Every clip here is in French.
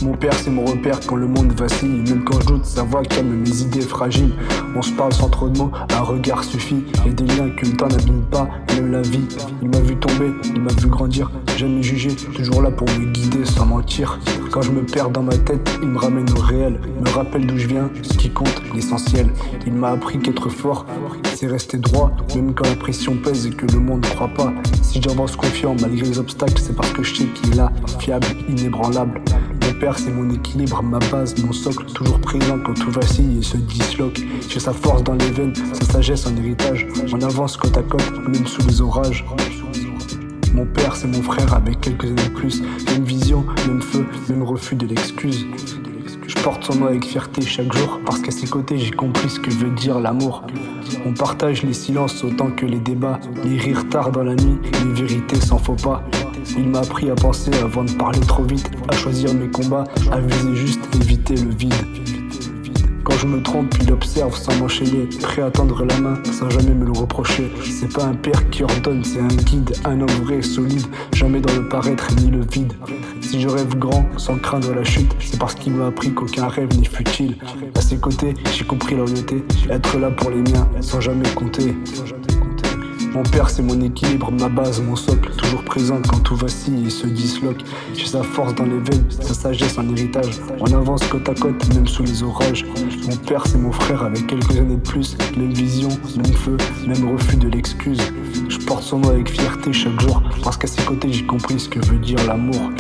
Mon père c'est mon repère quand le monde vacille. Même quand je doute, sa voix calme mes idées fragiles. On se parle sans trop de mots, un regard suffit. Y'a des liens que le temps n'abîme pas, même la vie. Il m'a vu tomber, il m'a vu grandir. J'aime me juger, toujours là pour me guider sans mentir. Quand je me perds dans ma tête, il me ramène au réel. Me rappelle d'où je viens, ce qui compte, l'essentiel. Il m'a appris qu'être fort, c'est rester droit. Même quand la pression pèse et que le monde ne croit pas. Si j'avance confiant malgré les obstacles, c'est parce que je sais qu'il est là, fiable, inébranlable. Mon père c'est mon équilibre, ma base, mon socle. Toujours présent quand tout vacille et se disloque. J'ai sa force dans les veines, sa sagesse en héritage. On avance côte à côte, même sous les orages. Mon père c'est mon frère avec quelques années de plus. Même vision, même feu, même refus de l'excuse. Je porte son nom avec fierté chaque jour. Parce qu'à ses côtés j'ai compris ce que veut dire l'amour. On partage les silences autant que les débats. Les rires tard dans la nuit, les vérités sans faux pas. Il m'a appris à penser avant de parler trop vite. À choisir mes combats, à viser juste, éviter le vide. Quand je me trompe, il observe sans m'enchaîner. Prêt à tendre la main, sans jamais me le reprocher. C'est pas un père qui ordonne, c'est un guide. Un homme vrai, solide, jamais dans le paraître ni le vide. Si je rêve grand, sans craindre la chute, c'est parce qu'il m'a appris qu'aucun rêve n'est futile. À ses côtés, j'ai compris la loyauté. Être là pour les miens, sans jamais compter. Mon père c'est mon équilibre, ma base, mon socle. Toujours présent quand tout vacille et se disloque. J'ai sa force dans les veines, sa sagesse en héritage. On avance côte à côte, même sous les orages. Mon père c'est mon frère avec quelques années de plus. Même vision, même feu, même refus de l'excuse. Je porte son nom avec fierté chaque jour. Parce qu'à ses côtés j'ai compris ce que veut dire l'amour.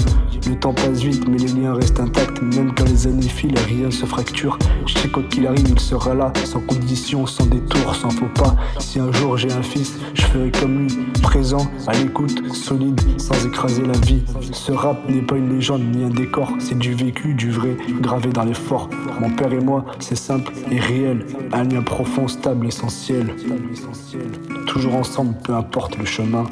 Le temps passe vite mais les liens restent intacts. Même quand les années filent, rien ne se fracture. Je sais quoi qu'il arrive, il sera là. Sans condition, sans détour, sans faux pas. Si un jour j'ai un fils, je ferai comme lui. Présent, à l'écoute, solide, sans écraser la vie. Ce rap n'est pas une légende ni un décor. C'est du vécu, du vrai, gravé dans l'effort. Mon père et moi, c'est simple et réel. Un lien profond, stable, essentiel. Toujours ensemble, peu importe le chemin.